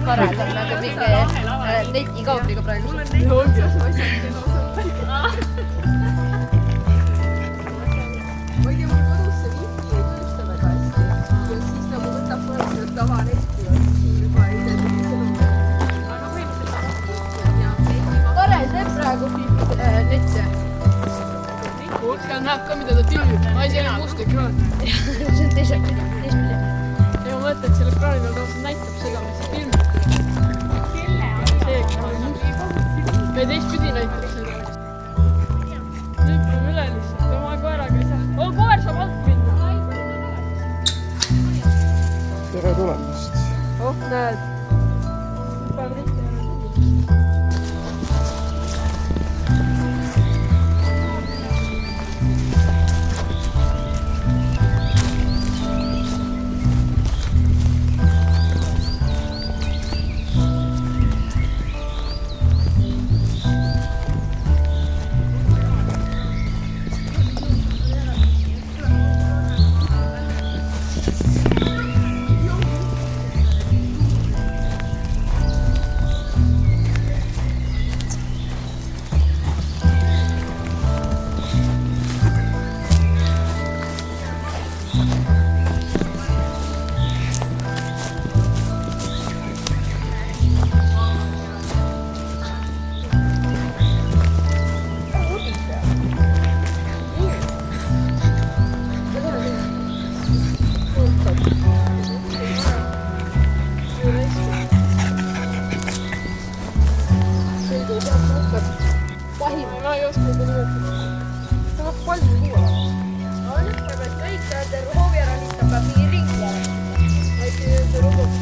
Karel on nagu mingi netikaambriga praegu. Ma ei tea, mul kodus see wifi ei töösta väga hästi ja siis nagu võtab kohe seda tavanetti ja siis juba ei tea Karel teeb praegu nette. Näeb ka, mida ta tüüb. Ma ei tea, must ekraan. See on teised. Ja ma mõtlen, et selle ekraani peal tõenäoliselt näitab seda, mis see film. See ekraan on must. Ja teistpidi näitab seda. Lüppame üle lihtsalt. Oma koeraga ei saa. Koer saab alt minna. Tere tulemast. Oh, näed. Päev mitte. Ma ei oska seda nimetada. See on palju kuule. on ütleb, et näitajatel hooviaranista peab mingi ringi olema. Ma ei tea, see robot.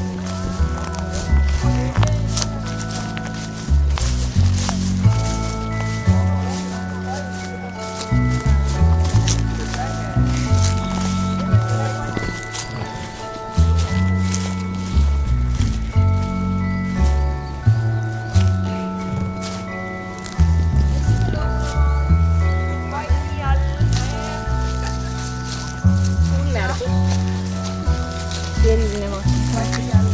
Selline ma.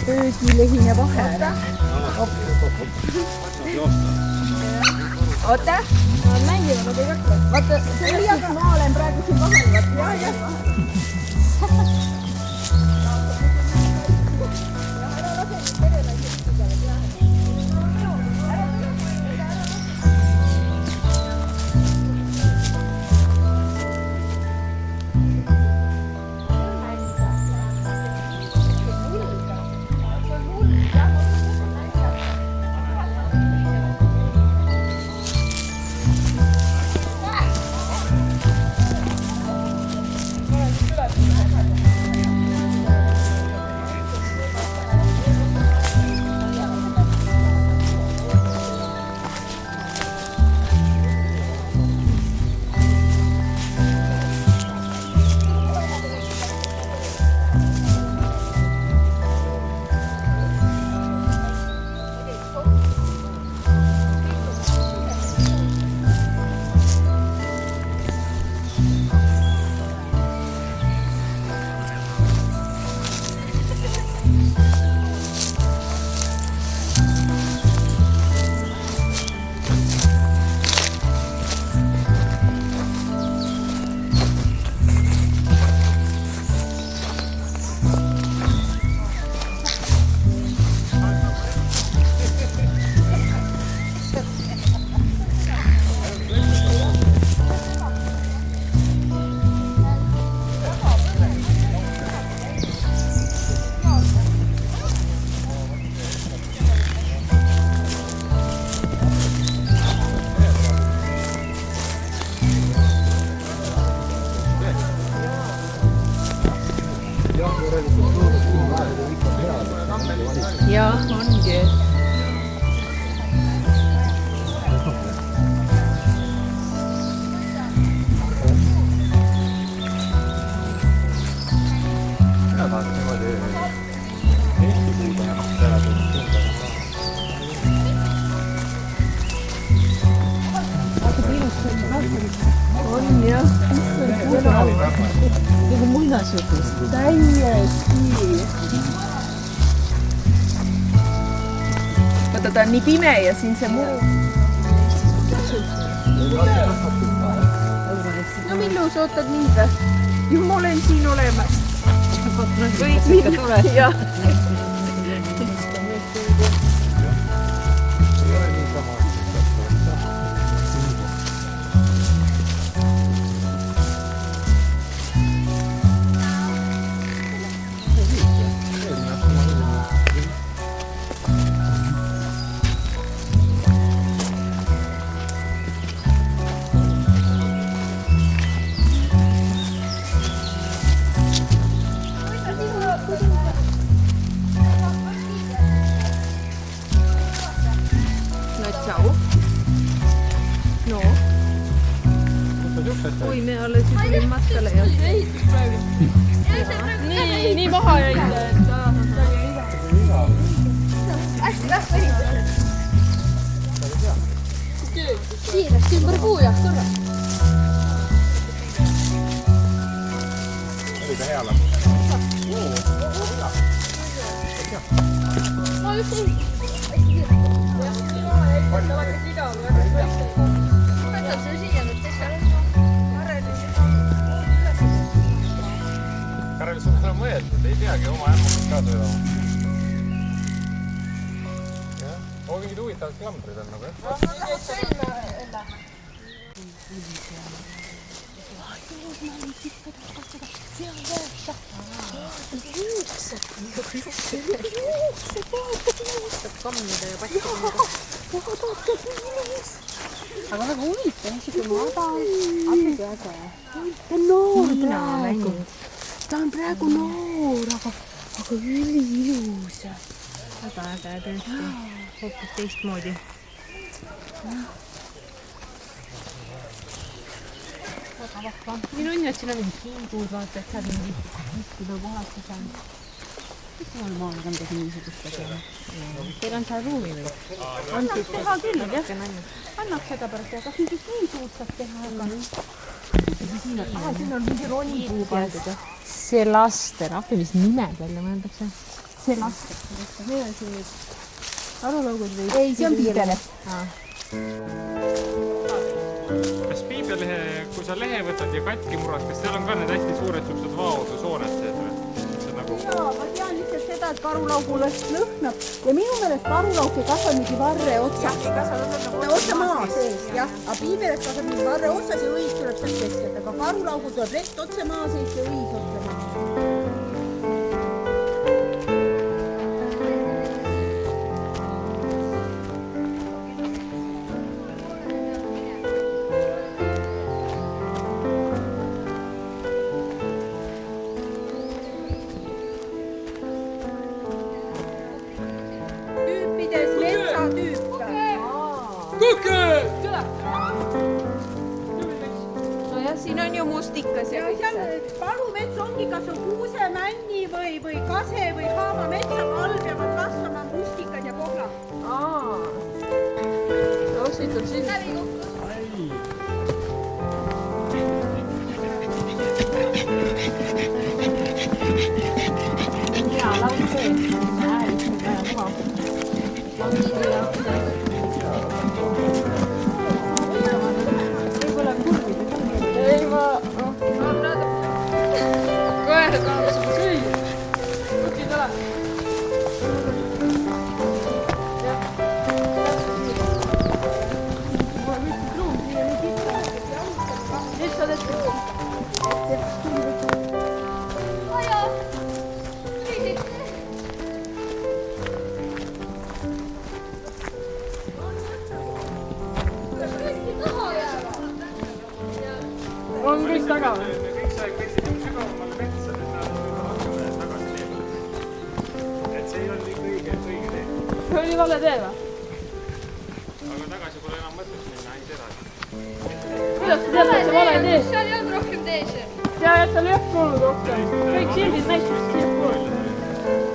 köögilehine vahele. oota. Nad mängivad, nad ei hakka. vaata, sellest ma olen praegu siin vahel. vaata, jah. Jah, ongi. Mina tahaks niimoodi Eesti puudu ja täna tulnud on jah. Nagu muinasjutus. täiesti. vaata, ta on nii pime ja siin see muu. no millal sa ootad mind või? ju ma olen siin olemas. Kõik ikka tuleb. jah. no kui me alles tulime matkale ja nii maha jäid, et hästi lähme ehitada. kiiresti ümber puu ja korra. oli ka hea laps. ma just ei. Karel, sul ei ole mõeldud, ei peagi oma ämmakust ka sõidama. Jah, oo mingid huvitavad klambrid on nagu, jah? Aga väga huvitav, niisugune madal, abigi äge. ta on noor praegu. ta on praegu noor, aga üliilus. Väga äge tõesti, hoopis teistmoodi. Siin on ju, et siin on mingid kiidud, vaata, et saab mingi istuda kohati saanud. Kõik mul maal on midagi niisugust tegema. Teil on seal ruumi või? On siis teha küll, jah. Annaks seda pärast, aga mingit nii suurt saab teha, aga... siin on mingi ronipuu pandud. See lasten, appi, mis nimed välja mõeldakse? see lastakse. Need on siin nüüd karulaugud või? Ei, see on piibele. kas piibelehe, kui sa lehe võtad ja katki murrad, kas seal on ka need hästi suured siuksed vaotushooned sees või? See on nagu... Jaa, ma tean lihtsalt seda, et karulaugu lõhnab ja minu meelest karulauk ei kasva mingi varre otsas. Ta otsa maa sees, jah. Aga piibeled kasvab mingi varre otsas ja õis tuleb sealt keskelt, aga karulaugu tuleb rett otse maa sees ja õis otse maa. Tüüpides metsatüüp. Nojah, siin on ju mustikas ja Ja seal palumets ongi kas on kuusemänni või kase või haavametsa all peavad kasvama mustikad ja kohlad. No siit on siin. hea laud sees. Ääris on väga mugav. Võib-olla kurvide ka. Ei, ma... Koer tahab seda süüa. Kuki tule. Lihtsalt ette. On kõik taga või? Me kõik käisime sügavamale metsa, nüüd nad võib-olla hakkame tagasi teema. Et see ei olnud ikka õige tee. See oli vale tee või? Aga tagasi pole enam mõtet minna, ainult edasi. Kuidas sa tead, et see vale tee? seal ei olnud rohkem teisi. Ja et seal ei olnud olnud rohkem. Kõik sildid näitasid siia poole.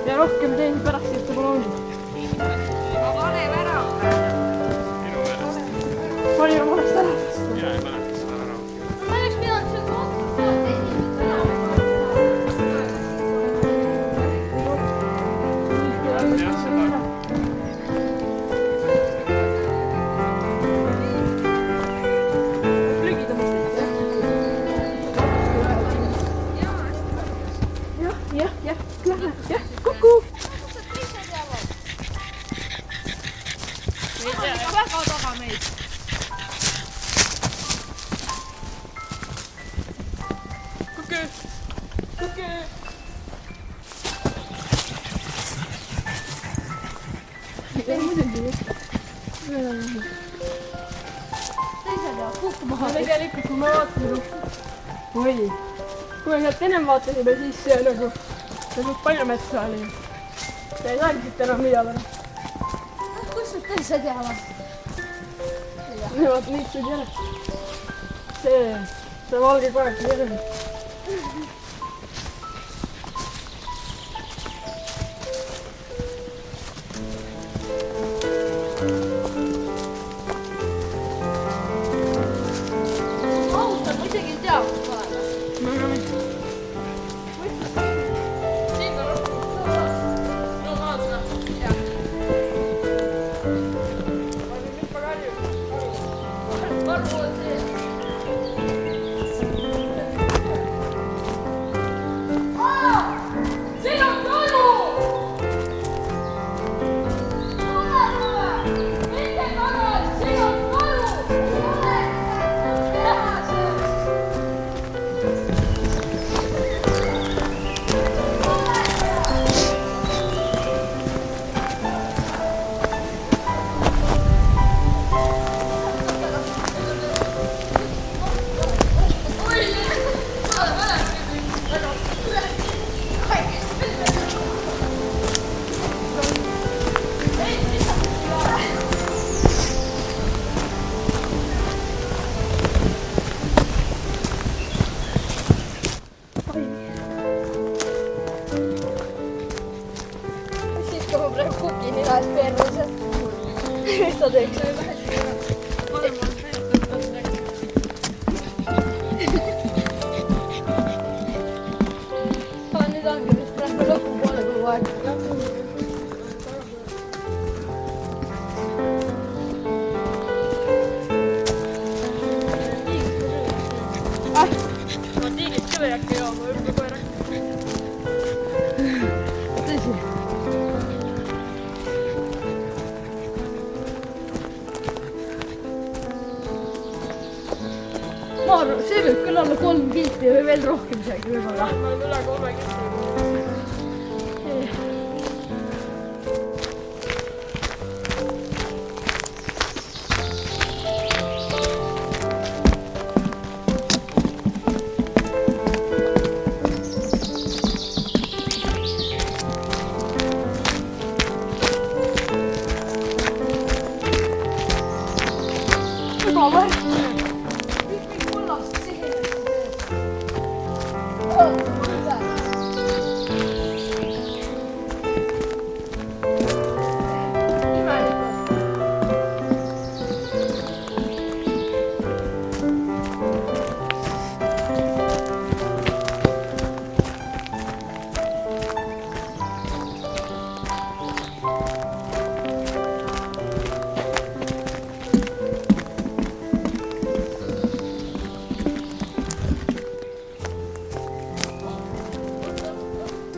Ja rohkem teisi pärast siit pole olnud. Aga vale värav. Minu meelest. Panime morest ära. Mina ei mäleta seda ära. Ma oleks pidanud sealt otsast Jah, seda. Lügida mõtlesid, jah? Jah, lähme, jah, kuku! väga taga meid. Kuku! Kuku! Ma tegelikult, kui ma vaatasin, oi, kui me sealt ennem vaatasime, siis see nagu palju metsa oli. Te ei saagi siit enam midagi. Kus need teised jäävad? Vaat liiksud jälle. See valge koer jälle. Ausalt, ma isegi ei tea, kus ma olen. Siin on rohkem. No vaata. Jah. Karvu on sees. Siin on kalu! Tule! Mitte tagasi, siin on kalu! Tule! ma arvan, see võib küll olla 3 kilti või veel rohkem isegi võib-olla. Ma olen üle 3 kilti.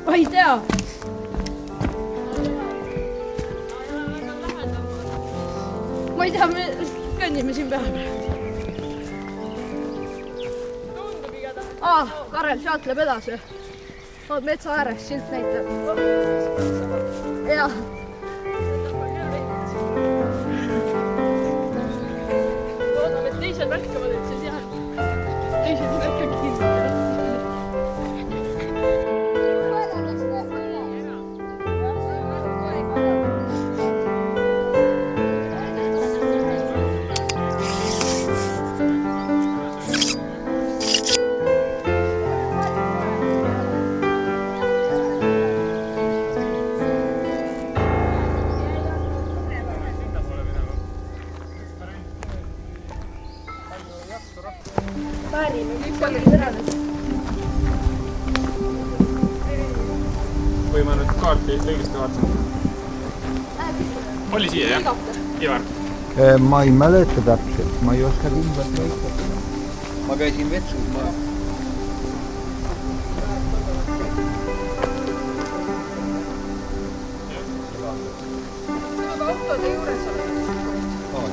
Ma ei tea. Ma ei tea, me kõnnime siin peale. Karel, sealt läheb edasi. Oot, metsa ääres, silt näitab. Jah. Loodame, et teised märkavad, et see seal. Teised ei märka kindlasti. Või ma nüüd kaarti õigesti vaatasin? Oli siia, jah? Ivar? Ma ei mäleta täpselt, ma ei oska kindlalt näitada. Ma käisin vetsus, ma... Autode juures oleme.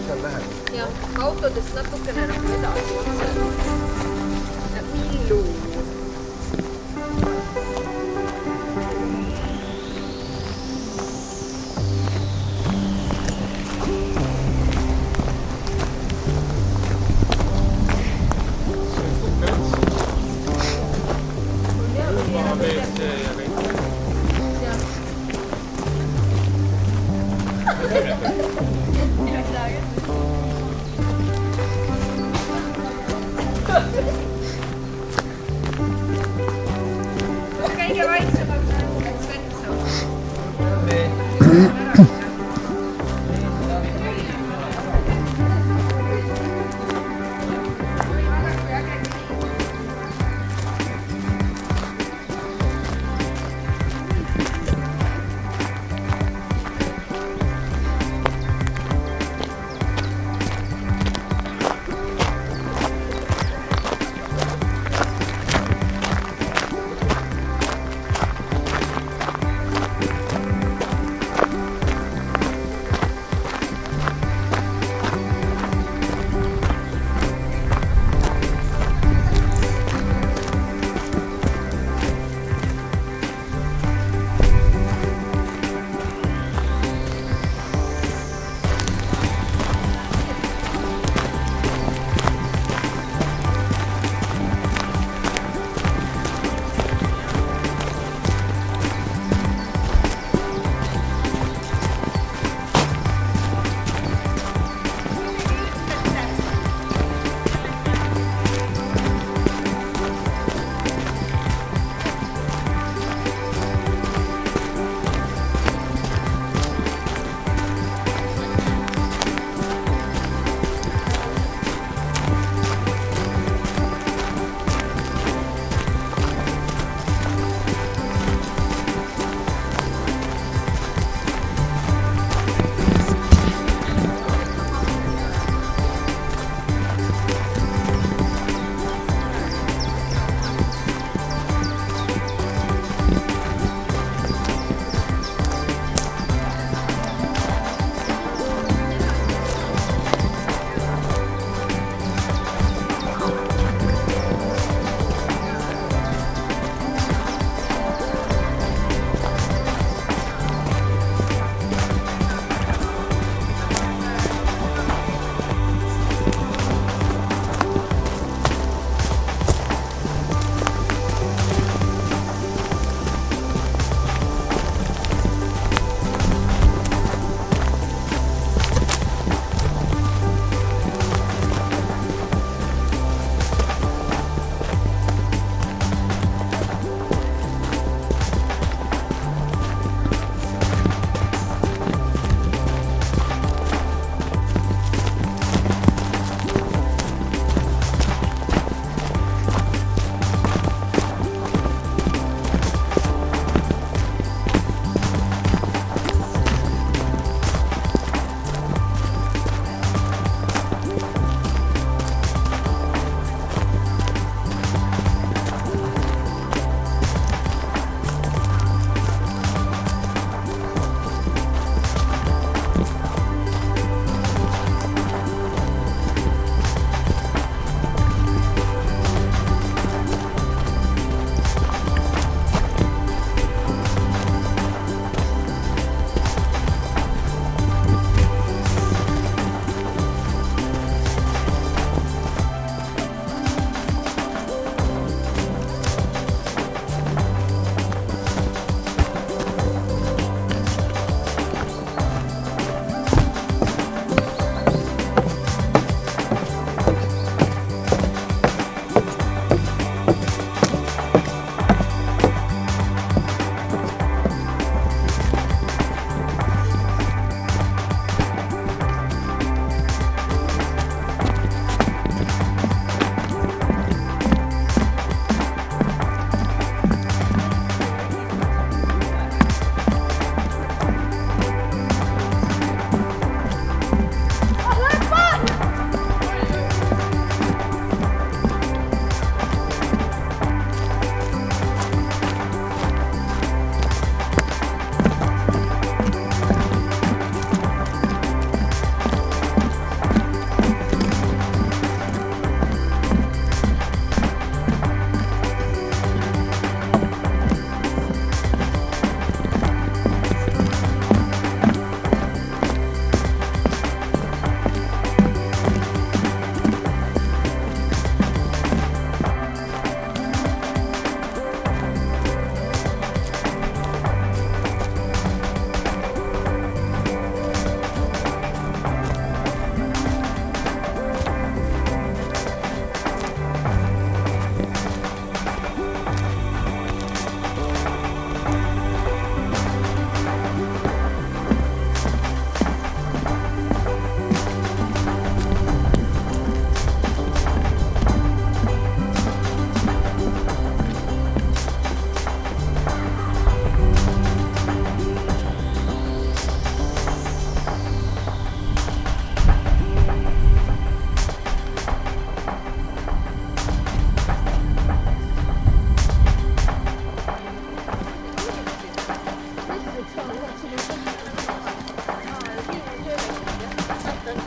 Seal läheb. Jah, autodest natukene nagu edasi otse. Ja illu.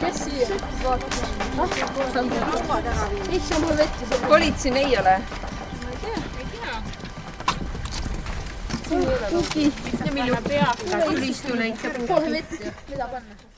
kes siia vaatab? issand, mul vett. kolid siin ei ole? kuki. ja minu ülistu näitab. Pole vett. Mida panna?